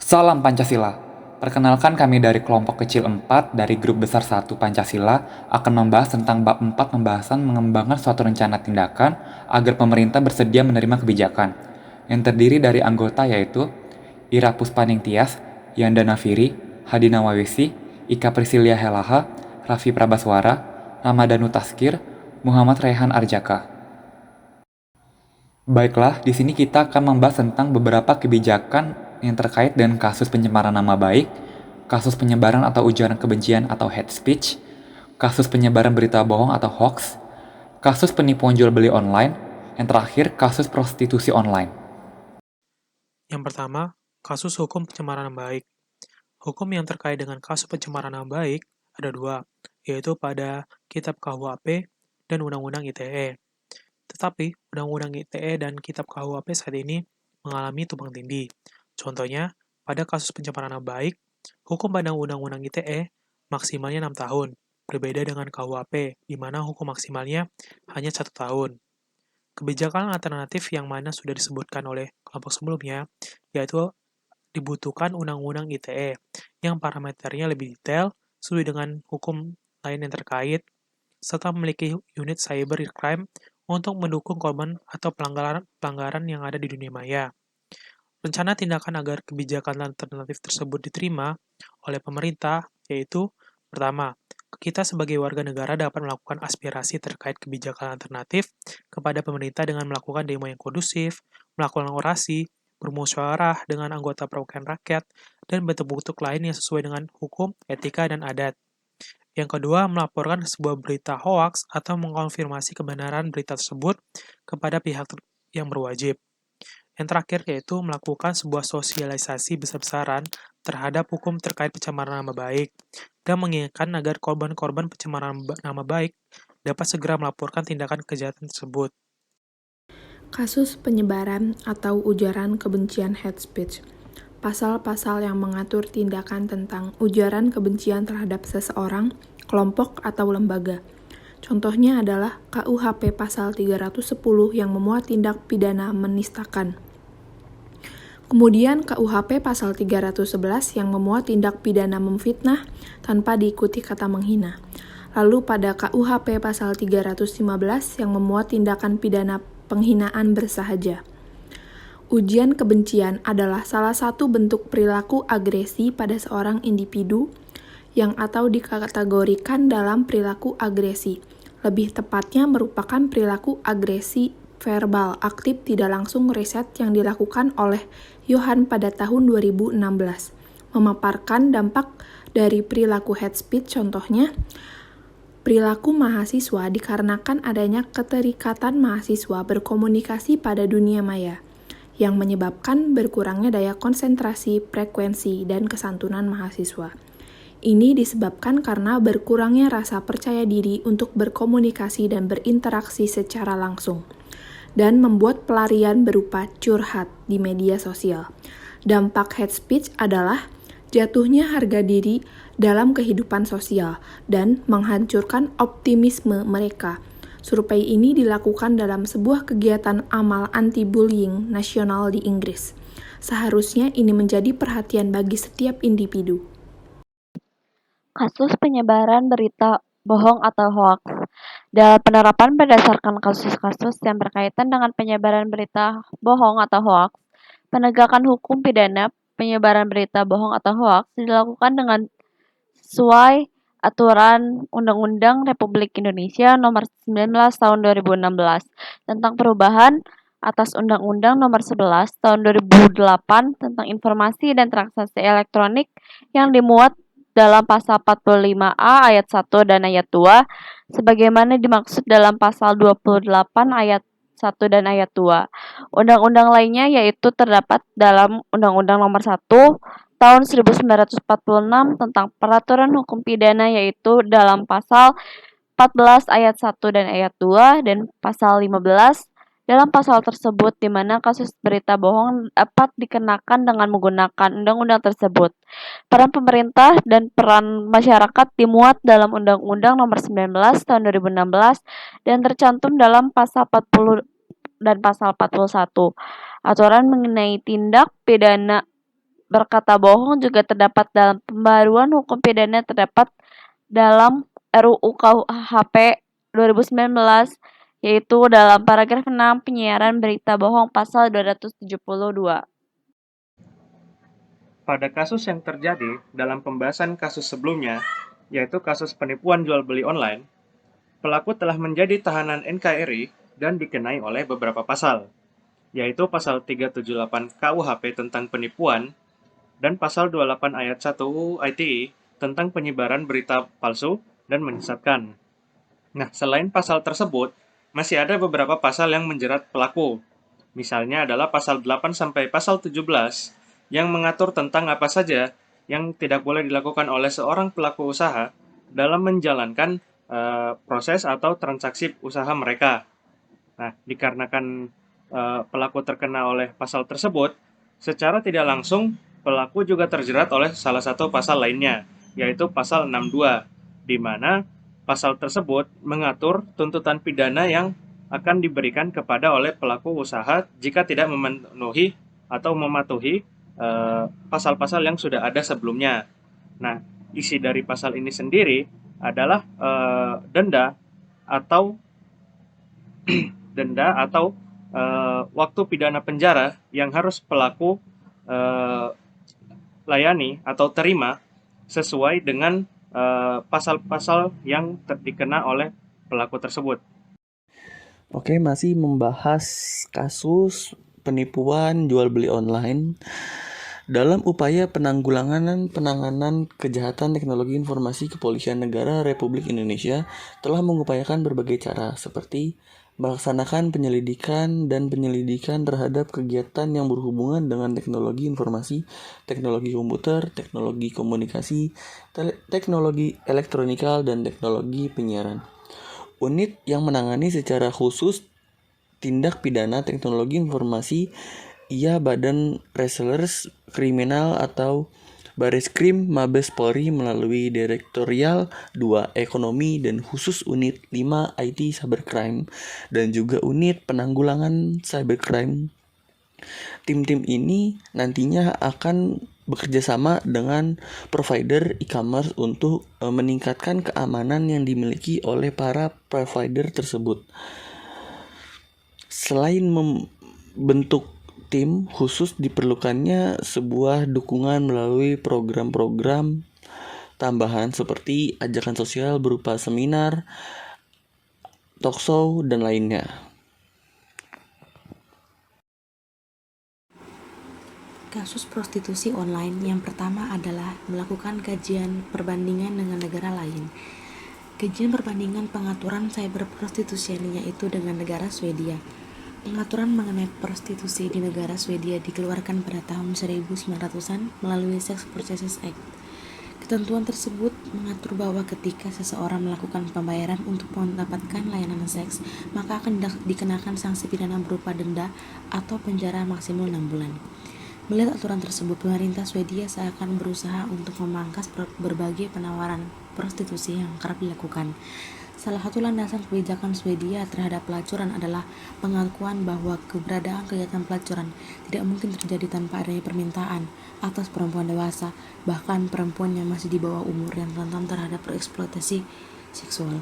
Salam Pancasila. Perkenalkan kami dari kelompok kecil 4 dari grup besar 1 Pancasila akan membahas tentang bab 4 pembahasan mengembangkan suatu rencana tindakan agar pemerintah bersedia menerima kebijakan yang terdiri dari anggota yaitu Ira Puspaning Tias, Yanda Nafiri, Hadi Nawawisi, Ika Priscilia Helaha, Raffi Prabaswara, Ramadhanu Taskir, Muhammad Rehan Arjaka. Baiklah, di sini kita akan membahas tentang beberapa kebijakan yang terkait dengan kasus pencemaran nama baik, kasus penyebaran atau ujaran kebencian atau hate speech, kasus penyebaran berita bohong atau hoax, kasus penipuan jual beli online, yang terakhir kasus prostitusi online. Yang pertama, kasus hukum pencemaran nama baik. Hukum yang terkait dengan kasus pencemaran nama baik ada dua, yaitu pada Kitab KUHP dan Undang-Undang ITE. Tetapi, Undang-Undang ITE dan Kitab KUHP saat ini mengalami tumpang tindih. Contohnya, pada kasus pencemaran nama baik, hukum pada Undang-Undang ITE maksimalnya 6 tahun, berbeda dengan KUHP, di mana hukum maksimalnya hanya 1 tahun. Kebijakan alternatif yang mana sudah disebutkan oleh kelompok sebelumnya, yaitu dibutuhkan Undang-Undang ITE yang parameternya lebih detail sesuai dengan hukum lain yang terkait, serta memiliki unit cyber crime untuk mendukung korban atau pelanggaran yang ada di dunia maya. Rencana tindakan agar kebijakan alternatif tersebut diterima oleh pemerintah yaitu pertama, kita sebagai warga negara dapat melakukan aspirasi terkait kebijakan alternatif kepada pemerintah dengan melakukan demo yang kondusif, melakukan orasi, bermusyawarah dengan anggota perwakilan rakyat, dan bentuk-bentuk lain yang sesuai dengan hukum, etika, dan adat. Yang kedua, melaporkan sebuah berita hoaks atau mengkonfirmasi kebenaran berita tersebut kepada pihak yang berwajib. Yang terakhir yaitu melakukan sebuah sosialisasi besar-besaran terhadap hukum terkait pencemaran nama baik dan mengingatkan agar korban-korban pencemaran nama baik dapat segera melaporkan tindakan kejahatan tersebut. Kasus penyebaran atau ujaran kebencian hate speech. Pasal-pasal yang mengatur tindakan tentang ujaran kebencian terhadap seseorang, kelompok, atau lembaga. Contohnya adalah KUHP pasal 310 yang memuat tindak pidana menistakan. Kemudian KUHP pasal 311 yang memuat tindak pidana memfitnah tanpa diikuti kata menghina. Lalu pada KUHP pasal 315 yang memuat tindakan pidana penghinaan bersahaja. Ujian kebencian adalah salah satu bentuk perilaku agresi pada seorang individu yang atau dikategorikan dalam perilaku agresi. Lebih tepatnya merupakan perilaku agresi verbal aktif tidak langsung riset yang dilakukan oleh Johan pada tahun 2016. Memaparkan dampak dari perilaku hate speech contohnya, perilaku mahasiswa dikarenakan adanya keterikatan mahasiswa berkomunikasi pada dunia maya, yang menyebabkan berkurangnya daya konsentrasi, frekuensi, dan kesantunan mahasiswa. Ini disebabkan karena berkurangnya rasa percaya diri untuk berkomunikasi dan berinteraksi secara langsung, dan membuat pelarian berupa curhat di media sosial. Dampak hate speech adalah jatuhnya harga diri dalam kehidupan sosial dan menghancurkan optimisme mereka. Survei ini dilakukan dalam sebuah kegiatan amal anti-bullying nasional di Inggris. Seharusnya ini menjadi perhatian bagi setiap individu. Kasus penyebaran berita bohong atau hoaks. Dalam penerapan berdasarkan kasus-kasus yang berkaitan dengan penyebaran berita bohong atau hoaks, penegakan hukum pidana penyebaran berita bohong atau hoaks dilakukan dengan sesuai aturan Undang-Undang Republik Indonesia Nomor 19 Tahun 2016 tentang perubahan atas Undang-Undang Nomor 11 Tahun 2008 tentang informasi dan transaksi elektronik yang dimuat dalam pasal 45A ayat 1 dan ayat 2 sebagaimana dimaksud dalam pasal 28 ayat 1 dan ayat 2. Undang-undang lainnya yaitu terdapat dalam Undang-Undang Nomor 1 Tahun 1946 tentang peraturan hukum pidana yaitu dalam pasal 14 ayat 1 dan ayat 2 dan pasal 15 dalam pasal tersebut di mana kasus berita bohong dapat dikenakan dengan menggunakan undang-undang tersebut. Peran pemerintah dan peran masyarakat dimuat dalam Undang-Undang Nomor 19 Tahun 2016 dan tercantum dalam pasal 40 dan pasal 41. Aturan mengenai tindak pidana berkata bohong juga terdapat dalam pembaruan hukum pidana terdapat dalam RUU KUHP 2019, yaitu dalam paragraf 6 penyiaran berita bohong pasal 272. Pada kasus yang terjadi dalam pembahasan kasus sebelumnya, yaitu kasus penipuan jual beli online, pelaku telah menjadi tahanan NKRI dan dikenai oleh beberapa pasal, yaitu pasal 378 KUHP tentang penipuan dan pasal 28 ayat 1 UU ITE tentang penyebaran berita palsu dan menyesatkan. Nah, selain pasal tersebut, masih ada beberapa pasal yang menjerat pelaku. Misalnya adalah pasal 8 sampai pasal 17 yang mengatur tentang apa saja yang tidak boleh dilakukan oleh seorang pelaku usaha dalam menjalankan proses atau transaksi usaha mereka. Nah, dikarenakan pelaku terkena oleh pasal tersebut, secara tidak langsung pelaku juga terjerat oleh salah satu pasal lainnya, yaitu pasal 62, di mana pasal tersebut mengatur tuntutan pidana yang akan diberikan kepada oleh pelaku usaha jika tidak memenuhi atau mematuhi pasal-pasal yang sudah ada sebelumnya. Nah, isi dari pasal ini sendiri adalah denda atau waktu pidana penjara yang harus pelaku layani atau terima sesuai dengan pasal-pasal yang dikena oleh pelaku tersebut. Oke, masih membahas kasus penipuan jual beli online. Dalam upaya penanggulangan kejahatan teknologi informasi, Kepolisian Negara Republik Indonesia telah mengupayakan berbagai cara seperti melaksanakan penyelidikan terhadap kegiatan yang berhubungan dengan teknologi informasi, teknologi komputer, teknologi komunikasi, teknologi elektronikal, dan teknologi penyiaran. Unit yang menangani secara khusus tindak pidana teknologi informasi ia Badan Reserse Kriminal atau Bareskrim Mabes Polri melalui Direktorial 2 Ekonomi dan khusus Unit 5 IT Cybercrime dan juga Unit Penanggulangan Cybercrime. Tim-tim ini nantinya akan bekerja sama dengan provider e-commerce untuk meningkatkan keamanan yang dimiliki oleh para provider tersebut. Selain membentuk tim khusus, diperlukannya sebuah dukungan melalui program-program tambahan seperti ajakan sosial berupa seminar, talkshow, dan lainnya. Kasus prostitusi online yang pertama adalah melakukan kajian perbandingan dengan negara lain. Kajian perbandingan pengaturan cyber prostitusinya itu dengan negara Swedia. Pengaturan mengenai prostitusi di negara Swedia dikeluarkan pada tahun 1900-an melalui Sex Purchases Act. Ketentuan tersebut mengatur bahwa ketika seseorang melakukan pembayaran untuk mendapatkan layanan seks, maka akan dikenakan sanksi pidana berupa denda atau penjara maksimal 6 bulan. Melihat aturan tersebut, pemerintah Swedia seakan berusaha untuk memangkas berbagai penawaran prostitusi yang kerap dilakukan. Salah satu landasan kebijakan Swedia terhadap pelacuran adalah pengakuan bahwa keberadaan kegiatan pelacuran tidak mungkin terjadi tanpa adanya permintaan atas perempuan dewasa, bahkan perempuan yang masih di bawah umur yang rentan terhadap eksploitasi seksual.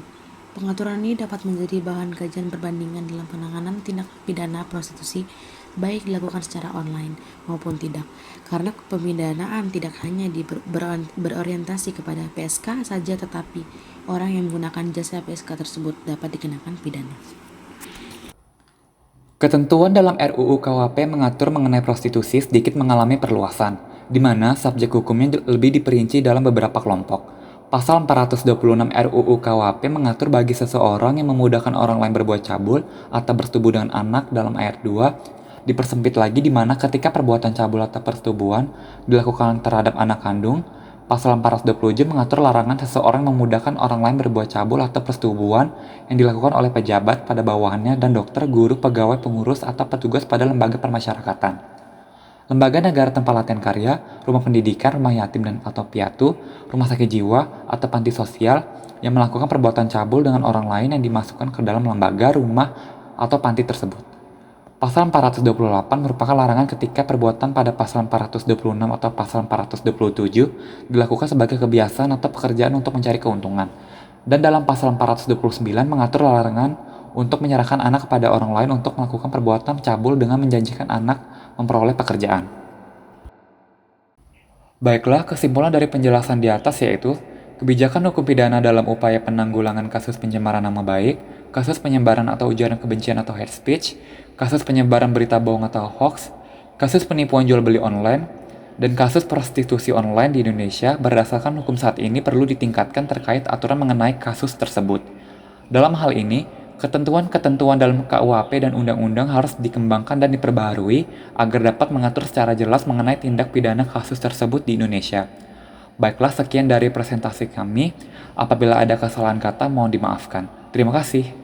Pengaturan ini dapat menjadi bahan kajian perbandingan dalam penanganan tindak pidana prostitusi, baik dilakukan secara online maupun tidak, karena pemidanaan tidak hanya berorientasi kepada PSK saja, tetapi orang yang menggunakan jasa PSK tersebut dapat dikenakan pidana. Ketentuan dalam RUU KUHP mengatur mengenai prostitusi sedikit mengalami perluasan, di mana subjek hukumnya lebih diperinci dalam beberapa kelompok. Pasal 426 RUU KUHP mengatur bagi seseorang yang memudahkan orang lain berbuat cabul atau bersetubuh dengan anak dalam ayat 2, dipersempit lagi di mana ketika perbuatan cabul atau persetubuhan dilakukan terhadap anak kandung. Pasal 427 mengatur larangan seseorang memudahkan orang lain berbuat cabul atau persetubuhan yang dilakukan oleh pejabat pada bawahannya dan dokter, guru, pegawai, pengurus, atau petugas pada lembaga permasyarakatan, lembaga negara tempat latihan karya, rumah pendidikan, rumah yatim dan atau piatu, rumah sakit jiwa, atau panti sosial yang melakukan perbuatan cabul dengan orang lain yang dimasukkan ke dalam lembaga, rumah, atau panti tersebut. Pasal 428 merupakan larangan ketika perbuatan pada pasal 426 atau pasal 427 dilakukan sebagai kebiasaan atau pekerjaan untuk mencari keuntungan. Dan dalam pasal 429 mengatur larangan untuk menyerahkan anak kepada orang lain untuk melakukan perbuatan cabul dengan menjanjikan anak memperoleh pekerjaan. Baiklah, kesimpulan dari penjelasan di atas yaitu kebijakan hukum pidana dalam upaya penanggulangan kasus pencemaran nama baik, kasus penyebaran atau ujaran kebencian atau hate speech, kasus penyebaran berita bohong atau hoax, kasus penipuan jual beli online, dan kasus prostitusi online di Indonesia berdasarkan hukum saat ini perlu ditingkatkan terkait aturan mengenai kasus tersebut. Dalam hal ini, ketentuan-ketentuan dalam KUHP dan undang-undang harus dikembangkan dan diperbaharui agar dapat mengatur secara jelas mengenai tindak pidana kasus tersebut di Indonesia. Baiklah, sekian dari presentasi kami. Apabila ada kesalahan kata, mohon dimaafkan. Terima kasih.